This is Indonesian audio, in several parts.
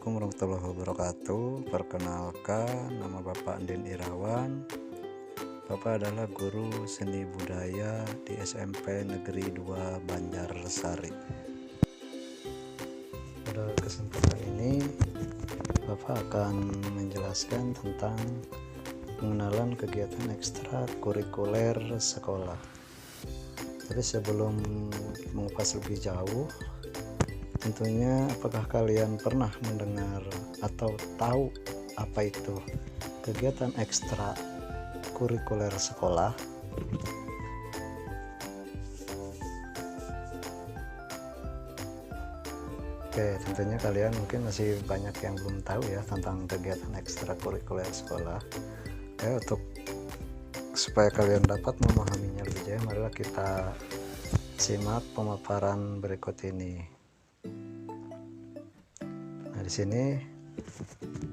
Assalamualaikum warahmatullahi wabarakatuh. Perkenalkan, nama Bapak Andin Irawan. Bapak adalah guru seni budaya di SMP Negeri 2 Banjarsari. Pada kesempatan ini Bapak akan menjelaskan tentang pengenalan kegiatan ekstrakurikuler sekolah. Tapi sebelum mengupas lebih jauh, tentunya apakah kalian pernah mendengar atau tahu apa itu kegiatan ekstra kurikuler sekolah? Oke, tentunya kalian mungkin masih banyak yang belum tahu ya tentang kegiatan ekstra kurikuler sekolah. Oke, untuk supaya kalian dapat memahaminya lebih jauh, marilah kita simak pemaparan berikut ini. Di sini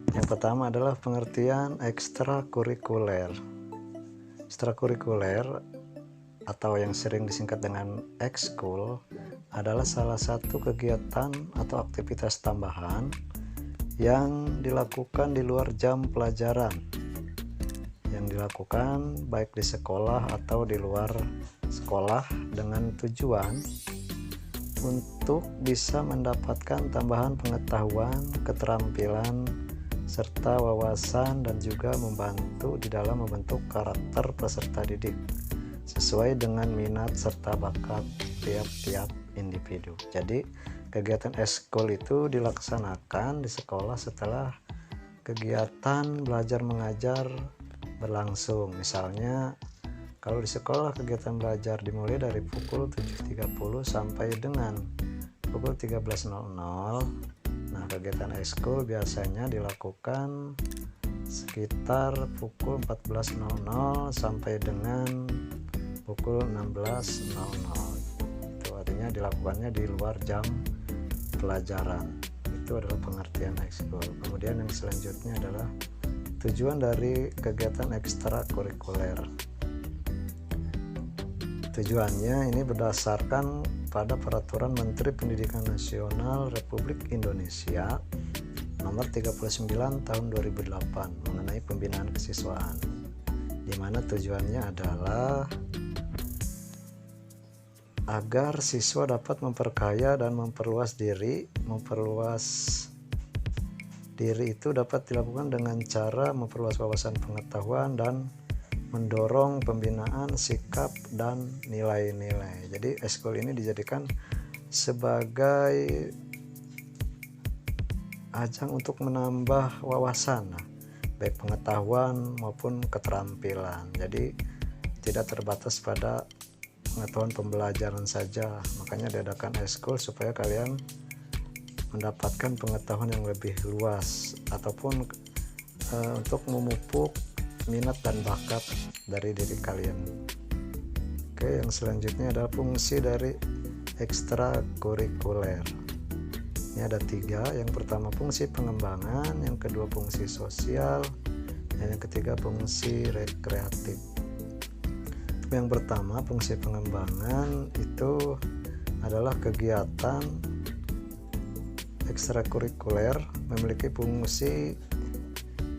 yang pertama adalah pengertian ekstrakurikuler. Ekstrakurikuler atau yang sering disingkat dengan ekskul adalah salah satu kegiatan atau aktivitas tambahan yang dilakukan di luar jam pelajaran, yang dilakukan baik di sekolah atau di luar sekolah dengan tujuan untuk bisa mendapatkan tambahan pengetahuan, keterampilan, serta wawasan, dan juga membantu di dalam membentuk karakter peserta didik sesuai dengan minat serta bakat tiap-tiap individu. Jadi kegiatan ekskul itu dilaksanakan di sekolah setelah kegiatan belajar mengajar berlangsung. Misalnya kalau di sekolah kegiatan belajar dimulai dari pukul 7.30 sampai dengan pukul 13.00. Nah, kegiatan ekskul biasanya dilakukan sekitar pukul 14.00 sampai dengan pukul 16.00. Itu artinya dilakukannya di luar jam pelajaran. Itu adalah pengertian ekskul. Kemudian yang selanjutnya adalah tujuan dari kegiatan ekstrakurikuler. Tujuannya ini berdasarkan pada Peraturan Menteri Pendidikan Nasional Republik Indonesia Nomor 39 Tahun 2008 mengenai pembinaan kesiswaan, di mana tujuannya adalah agar siswa dapat memperkaya dan memperluas diri. Memperluas diri itu dapat dilakukan dengan cara memperluas wawasan pengetahuan dan mendorong pembinaan sikap dan nilai-nilai. Jadi ekskul ini dijadikan sebagai ajang untuk menambah wawasan, baik pengetahuan maupun keterampilan. Jadi tidak terbatas pada pengetahuan pembelajaran saja. Makanya diadakan ekskul supaya kalian mendapatkan pengetahuan yang lebih luas ataupun untuk memupuk minat dan bakat dari diri kalian. Oke, yang selanjutnya adalah fungsi dari ekstrakurikuler. Ini ada 3. Yang pertama fungsi pengembangan, yang kedua fungsi sosial, dan yang ketiga fungsi rekreatif. Yang pertama fungsi pengembangan itu adalah kegiatan ekstrakurikuler memiliki fungsi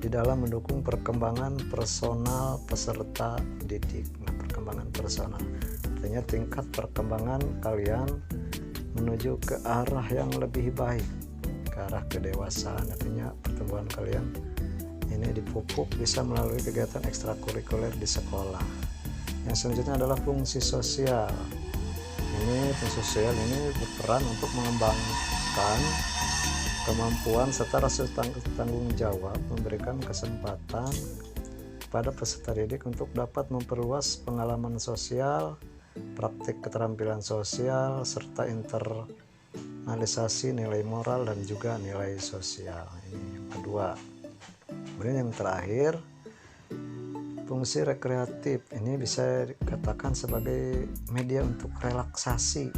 di dalam mendukung perkembangan personal peserta didik. Nah, perkembangan personal artinya tingkat perkembangan kalian menuju ke arah yang lebih baik, ke arah kedewasaan. Artinya pertumbuhan kalian ini dipupuk bisa melalui kegiatan ekstrakurikuler di sekolah. Yang selanjutnya adalah fungsi sosial. Fungsi sosial ini berperan untuk mengembangkan kemampuan serta rasa tanggung jawab, memberikan kesempatan pada peserta didik untuk dapat memperluas pengalaman sosial, praktik keterampilan sosial, serta internalisasi nilai moral dan juga nilai sosial. Ini yang kedua. Kemudian yang terakhir, fungsi rekreatif. Ini bisa dikatakan sebagai media untuk relaksasi,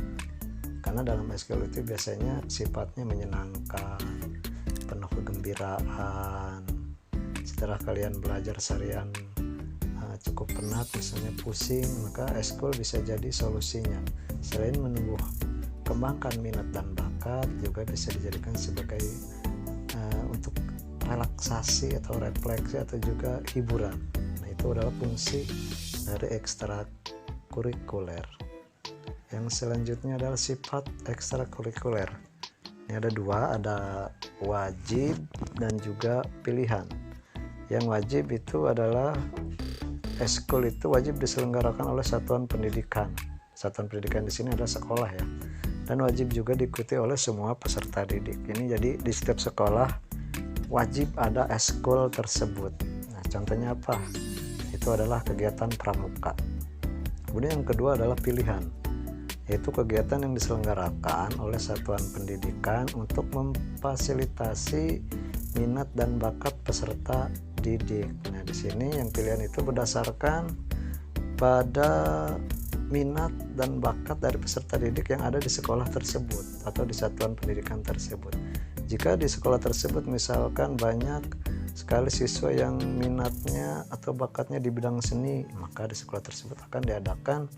karena dalam ekskul itu biasanya sifatnya menyenangkan, penuh kegembiraan. Setelah kalian belajar seharian cukup penat, misalnya pusing, maka ekskul bisa jadi solusinya. Selain menumbuh kembangkan minat dan bakat, juga bisa dijadikan sebagai untuk relaksasi atau refleksi atau juga hiburan. Nah, itu adalah fungsi dari ekstrakurikuler. Yang selanjutnya adalah sifat ekstrakurikuler. Ini ada dua, ada wajib dan juga pilihan. Yang wajib itu adalah ekskul itu wajib diselenggarakan oleh satuan pendidikan. Satuan pendidikan di sini adalah sekolah ya. Dan wajib juga diikuti oleh semua peserta didik. Ini jadi di setiap sekolah wajib ada ekskul tersebut. Nah, contohnya apa? Itu adalah kegiatan pramuka. Kemudian yang kedua adalah pilihan, yaitu kegiatan yang diselenggarakan oleh satuan pendidikan untuk memfasilitasi minat dan bakat peserta didik. Nah, di sini yang pilihan itu berdasarkan pada minat dan bakat dari peserta didik yang ada di sekolah tersebut atau di satuan pendidikan tersebut. Jika di sekolah tersebut misalkan banyak sekali siswa yang minatnya atau bakatnya di bidang seni, maka di sekolah tersebut akan diadakan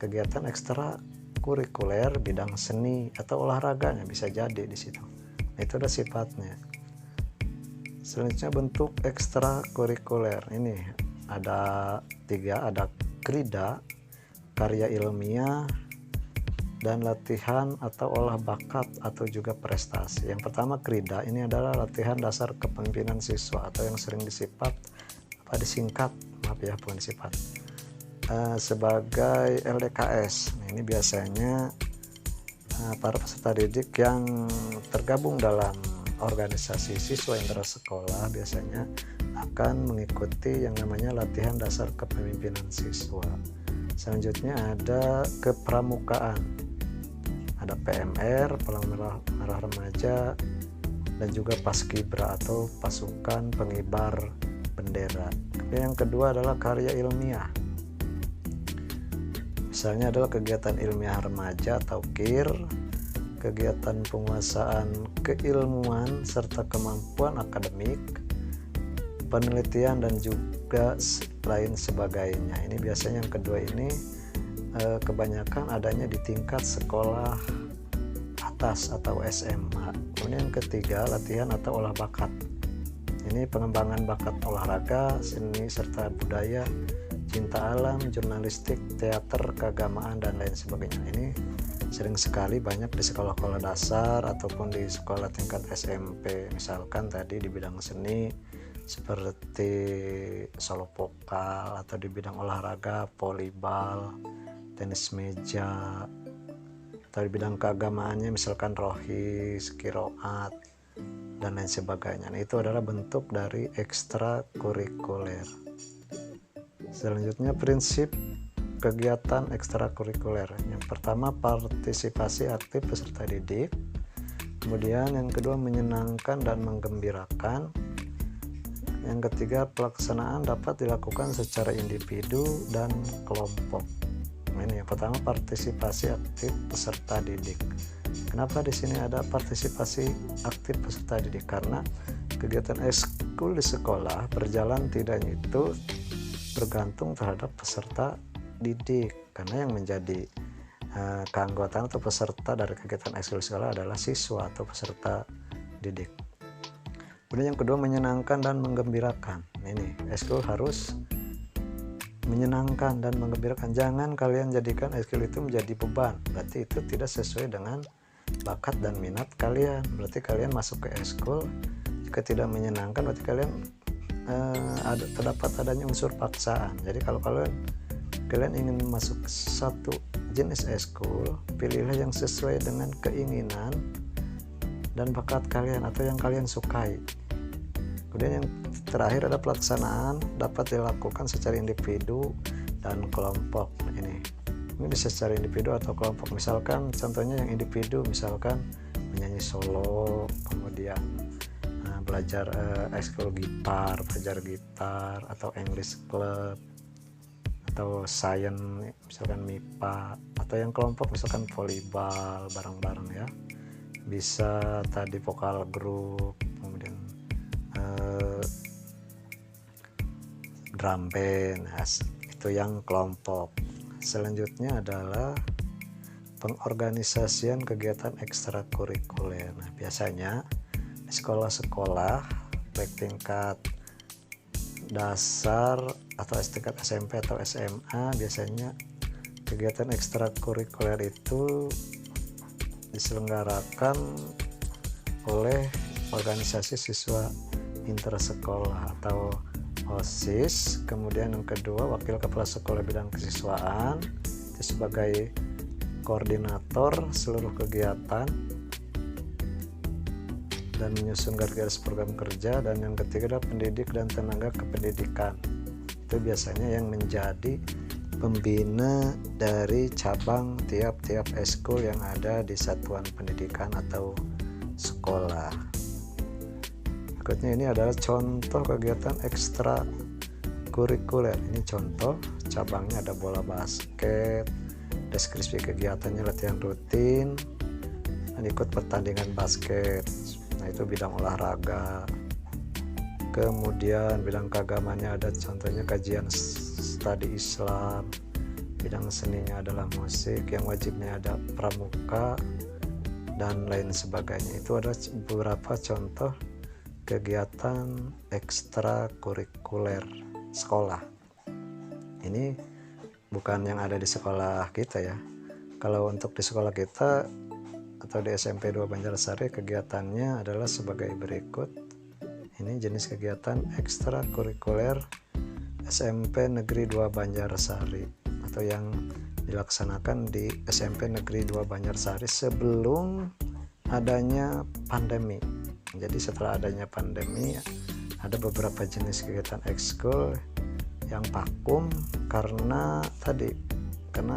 kegiatan ekstrakurikuler bidang seni atau olahraganya, bisa jadi di situ. Nah, itu ada sifatnya. Selanjutnya bentuk ekstrakurikuler. Ini ada 3, ada krida, karya ilmiah, dan latihan atau olah bakat atau juga prestasi. Yang pertama krida, ini adalah latihan dasar kepemimpinan siswa atau yang sering disingkat sebagai LDKS. Nah, ini biasanya para peserta didik yang tergabung dalam organisasi siswa intrasekolah biasanya akan mengikuti yang namanya latihan dasar kepemimpinan siswa. Selanjutnya ada kepramukaan, ada PMR, Palang Merah Remaja, dan juga Paskibra atau pasukan pengibar bendera. Kemudian yang kedua adalah karya ilmiah. Misalnya adalah kegiatan ilmiah remaja atau KIR, kegiatan penguasaan keilmuan serta kemampuan akademik, penelitian dan juga lain sebagainya. Ini biasanya yang kedua ini kebanyakan adanya di tingkat sekolah atas atau SMA. Kemudian yang ketiga latihan atau olah bakat. Ini pengembangan bakat olahraga, seni serta budaya, cinta alam, jurnalistik, teater, keagamaan dan lain sebagainya. Ini sering sekali banyak di sekolah-sekolah dasar ataupun di sekolah tingkat SMP. Misalkan tadi di bidang seni seperti solo vokal, atau di bidang olahraga volleyball, tenis meja, atau di bidang keagamaannya misalkan rohis, qiraat dan lain sebagainya. Nah, itu adalah bentuk dari ekstrakurikuler. Selanjutnya prinsip kegiatan ekstrakurikuler. Yang pertama partisipasi aktif peserta didik. Kemudian yang kedua menyenangkan dan menggembirakan. Yang ketiga pelaksanaan dapat dilakukan secara individu dan kelompok. Ini yang pertama partisipasi aktif peserta didik. Kenapa di sini ada partisipasi aktif peserta didik? Karena kegiatan ekskul di sekolah berjalan tidaknya itu bergantung terhadap peserta didik, karena yang menjadi keanggotaan atau peserta dari kegiatan ekskul sekolah adalah siswa atau peserta didik. Kemudian yang kedua menyenangkan dan menggembirakan. Ini ekskul harus menyenangkan dan menggembirakan. Jangan kalian jadikan ekskul itu menjadi beban, berarti itu tidak sesuai dengan bakat dan minat kalian. Berarti kalian masuk ke ekskul jika tidak menyenangkan, berarti kalian terdapat adanya unsur paksaan. Jadi kalau kalian ingin masuk satu jenis ekskul, pilihlah yang sesuai dengan keinginan dan bakat kalian atau yang kalian sukai. Kemudian yang terakhir ada pelaksanaan dapat dilakukan secara individu dan kelompok. Ini bisa secara individu atau kelompok. Misalkan contohnya yang individu, misalkan menyanyi solo, kemudian belajar ekskul gitar, belajar gitar, atau English club, atau science misalkan MIPA, atau yang kelompok misalkan volleyball bareng-bareng ya, bisa tadi vokal grup, kemudian drum band, itu yang kelompok. Selanjutnya adalah pengorganisasian kegiatan ekstrakurikuler. Nah, biasanya sekolah-sekolah baik tingkat dasar atau tingkat SMP atau SMA, biasanya kegiatan ekstrakurikuler itu diselenggarakan oleh organisasi siswa intersekolah atau OSIS. Kemudian yang kedua, wakil kepala sekolah bidang kesiswaan itu sebagai koordinator seluruh kegiatan dan menyusun garis program kerja. Dan yang ketiga adalah pendidik dan tenaga kependidikan, itu biasanya yang menjadi pembina dari cabang tiap-tiap eskul yang ada di satuan pendidikan atau sekolah. Berikutnya ini adalah contoh kegiatan ekstra kurikuler. Ini contoh cabangnya ada bola basket, deskripsi kegiatannya latihan rutin dan ikut pertandingan basket. Nah, itu bidang olahraga. Kemudian bidang keagamannya ada contohnya kajian studi Islam. Bidang seninya adalah musik, yang wajibnya ada pramuka dan lain sebagainya. Itu ada beberapa contoh kegiatan ekstrakurikuler sekolah. Ini bukan yang ada di sekolah kita ya. Kalau untuk di sekolah kita atau di SMP 2 Banjarsari, kegiatannya adalah sebagai berikut. Ini jenis kegiatan ekstrakurikuler SMP Negeri 2 Banjarsari atau yang dilaksanakan di SMP Negeri 2 Banjarsari sebelum adanya pandemi. Jadi setelah adanya pandemi ada beberapa jenis kegiatan ekskul yang vakum karena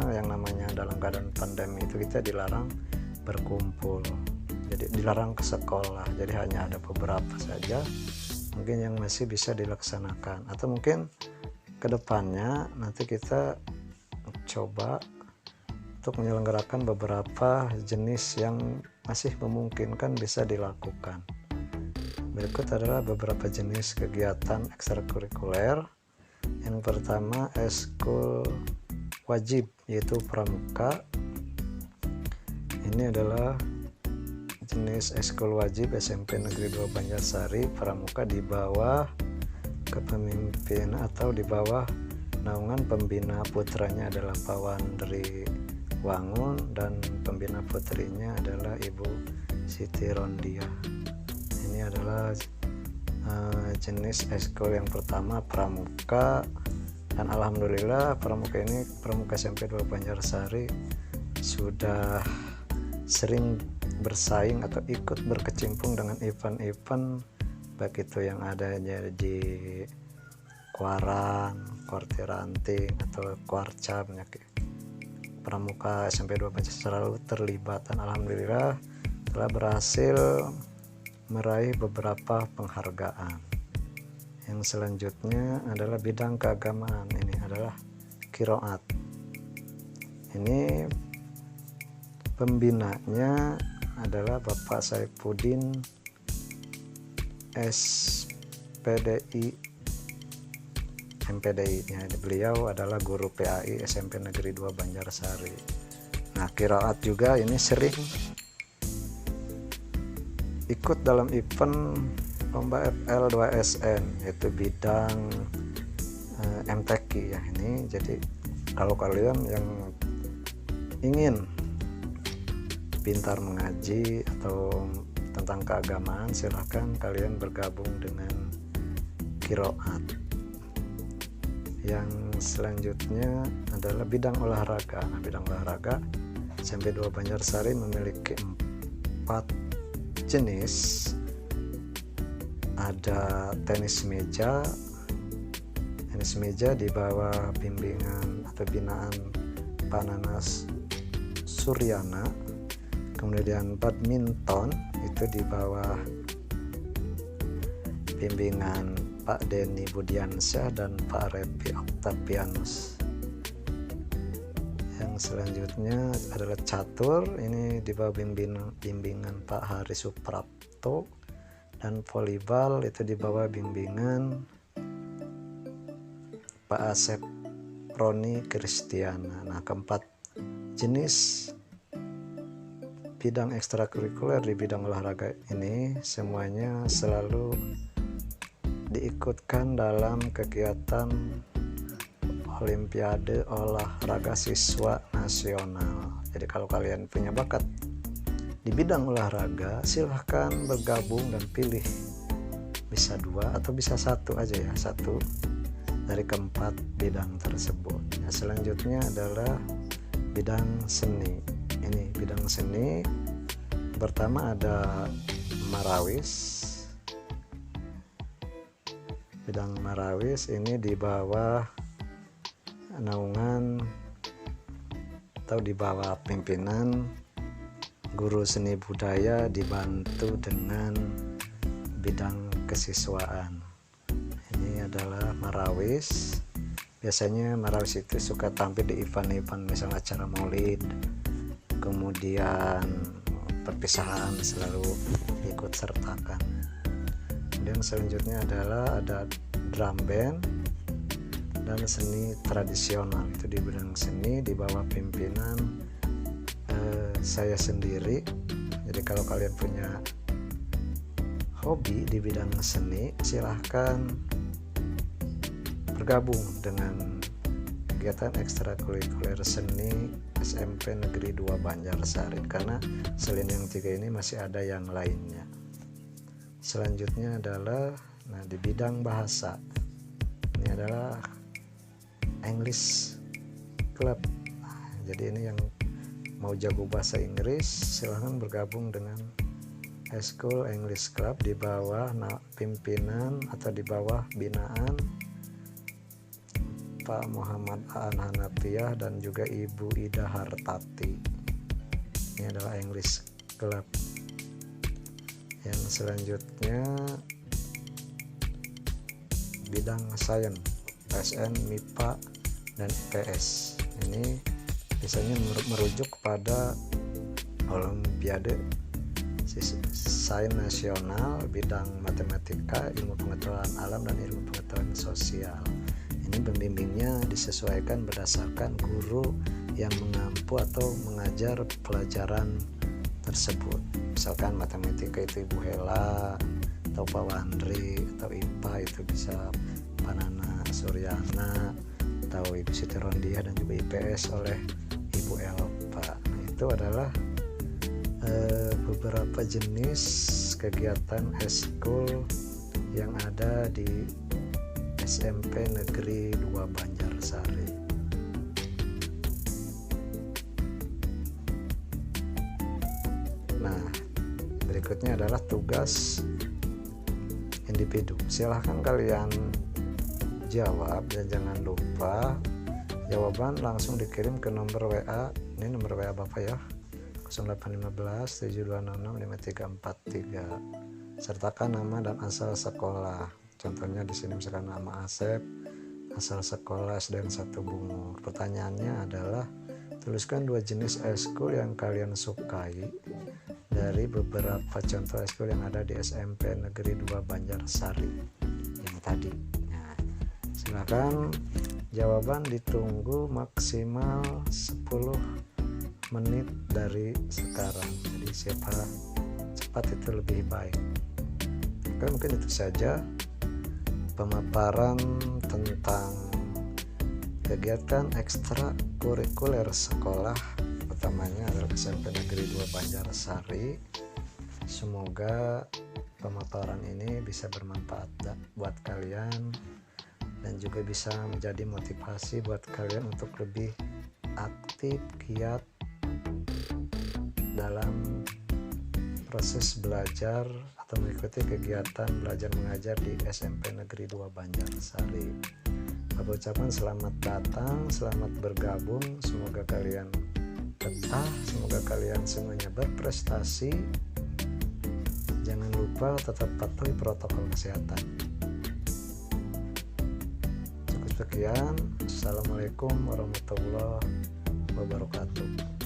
yang namanya dalam keadaan pandemi itu kita dilarang berkumpul, jadi dilarang ke sekolah. Jadi hanya ada beberapa saja mungkin yang masih bisa dilaksanakan, atau mungkin kedepannya nanti kita coba untuk menyelenggarakan beberapa jenis yang masih memungkinkan bisa dilakukan. Berikut adalah beberapa jenis kegiatan ekstrakurikuler. Yang pertama, eskul wajib, yaitu pramuka. Ini adalah jenis eskul wajib SMP Negeri 2 Banjarsari. Pramuka di bawah kepemimpinan atau di bawah naungan pembina putranya adalah Pak Wandri Wangun dan pembina putrinya adalah Ibu Siti Rondia. Ini adalah jenis eskul yang pertama, pramuka. Dan alhamdulillah pramuka SMP 2 Banjarsari sudah sering bersaing atau ikut berkecimpung dengan event-event baik itu yang adanya di Kuaran, Kuartiranting atau Kuarca. Pramuka SMP 2 Banjarsari selalu terlibat dan alhamdulillah telah berhasil meraih beberapa penghargaan. Yang selanjutnya adalah bidang keagamaan. Ini adalah qiraat. Ini pembinanya adalah Bapak Saifuddin SPDI MPDI-nya. Beliau adalah guru PAI SMP Negeri 2 Banjarsari. Nah, qiraat juga ini sering ikut dalam event lomba FL2SN, yaitu bidang MTQ ya. Ini jadi kalau kalian yang ingin pintar mengaji atau tentang keagamaan, silahkan kalian bergabung dengan qiraat. Yang selanjutnya adalah bidang olahraga. Nah, bidang olahraga SMP 2 Banjarsari memiliki 4 jenis. Ada tenis meja di bawah bimbingan atau binaan Pak Nanas Suryana. Kemudian badminton itu di bawah bimbingan Pak Denny Budiansyah dan Pak Repi Octavianus. Yang selanjutnya adalah catur, ini di bawah bimbingan Pak Hari Suprapto, dan volleyball itu di bawah bimbingan Pak Asep Roni Kristiana. Nah, keempat jenis bidang ekstrakurikuler di bidang olahraga ini semuanya selalu diikutkan dalam kegiatan Olimpiade Olahraga Siswa Nasional. Jadi kalau kalian punya bakat di bidang olahraga, silahkan bergabung dan pilih, bisa 2 atau bisa 1 aja ya, 1 dari keempat bidang tersebut. Nah, selanjutnya adalah bidang seni. Ini bidang seni pertama ada Marawis. Bidang Marawis ini di bawah naungan atau di bawah pimpinan guru seni budaya, dibantu dengan bidang kesiswaan. Ini adalah Marawis. Biasanya Marawis itu suka tampil di event-event, misalnya acara maulid, kemudian perpisahan selalu ikut sertakan. Kemudian selanjutnya adalah ada drum band dan seni tradisional. Itu di bidang seni di bawah pimpinan saya sendiri. Jadi kalau kalian punya hobi di bidang seni, silahkan bergabung dengan kegiatan ekstrakurikuler seni SMP Negeri 2 Banjarsari, karena selain yang 3 ini masih ada yang lainnya. Selanjutnya adalah di bidang bahasa. Ini adalah English Club. Jadi ini yang mau jago bahasa Inggris, silahkan bergabung dengan High School English Club di bawah pimpinan atau di bawah binaan Pak Muhammad Aan Hanafiah dan juga Ibu Ida Hartati. Ini adalah English Club. Yang selanjutnya bidang sains, PSN, MIPA, dan IPS. Ini biasanya merujuk kepada Olimpiade Sains Nasional bidang matematika, ilmu pengetahuan alam, dan ilmu pengetahuan sosial. Ini pembimbingnya disesuaikan berdasarkan guru yang mengampu atau mengajar pelajaran tersebut. Misalkan matematika itu Ibu Hela atau Pak Wandri, atau IPA itu bisa Pak Nana Suryana atau Ibu Siti Rondia, dan juga IPS oleh Ibu Elpa. Nah, itu adalah beberapa jenis kegiatan eskul yang ada di SMP Negeri 2 Banjarsari. Nah, berikutnya adalah tugas individu. Silahkan kalian jawab dan jangan lupa jawaban langsung dikirim ke nomor WA. Ini nomor WA Bapak ya, 0815 7266 5343. Sertakan nama dan asal sekolah. Contohnya di sini misalkan nama Asep, asal sekolah SDN 1 Bungur. Pertanyaannya adalah tuliskan 2 jenis eskul yang kalian sukai dari beberapa contoh eskul yang ada di SMP Negeri 2 Banjarsari yang tadi. Nah, silakan jawaban ditunggu maksimal 10 menit dari sekarang. Jadi siapa cepat itu lebih baik. Oke, mungkin itu saja pemaparan tentang kegiatan ekstrakurikuler sekolah, utamanya adalah SMP Negeri 2 Banjarsari. Semoga pemaparan ini bisa bermanfaat buat kalian dan juga bisa menjadi motivasi buat kalian untuk lebih aktif, giat dalam proses belajar atau mengikuti kegiatan belajar mengajar di SMP Negeri 2 Banjarsari. Aku ucapkan selamat datang, selamat bergabung, semoga kalian betah, semoga kalian semuanya berprestasi. Jangan lupa tetap patuhi protokol kesehatan. Cukup sekian. Assalamualaikum warahmatullahi wabarakatuh.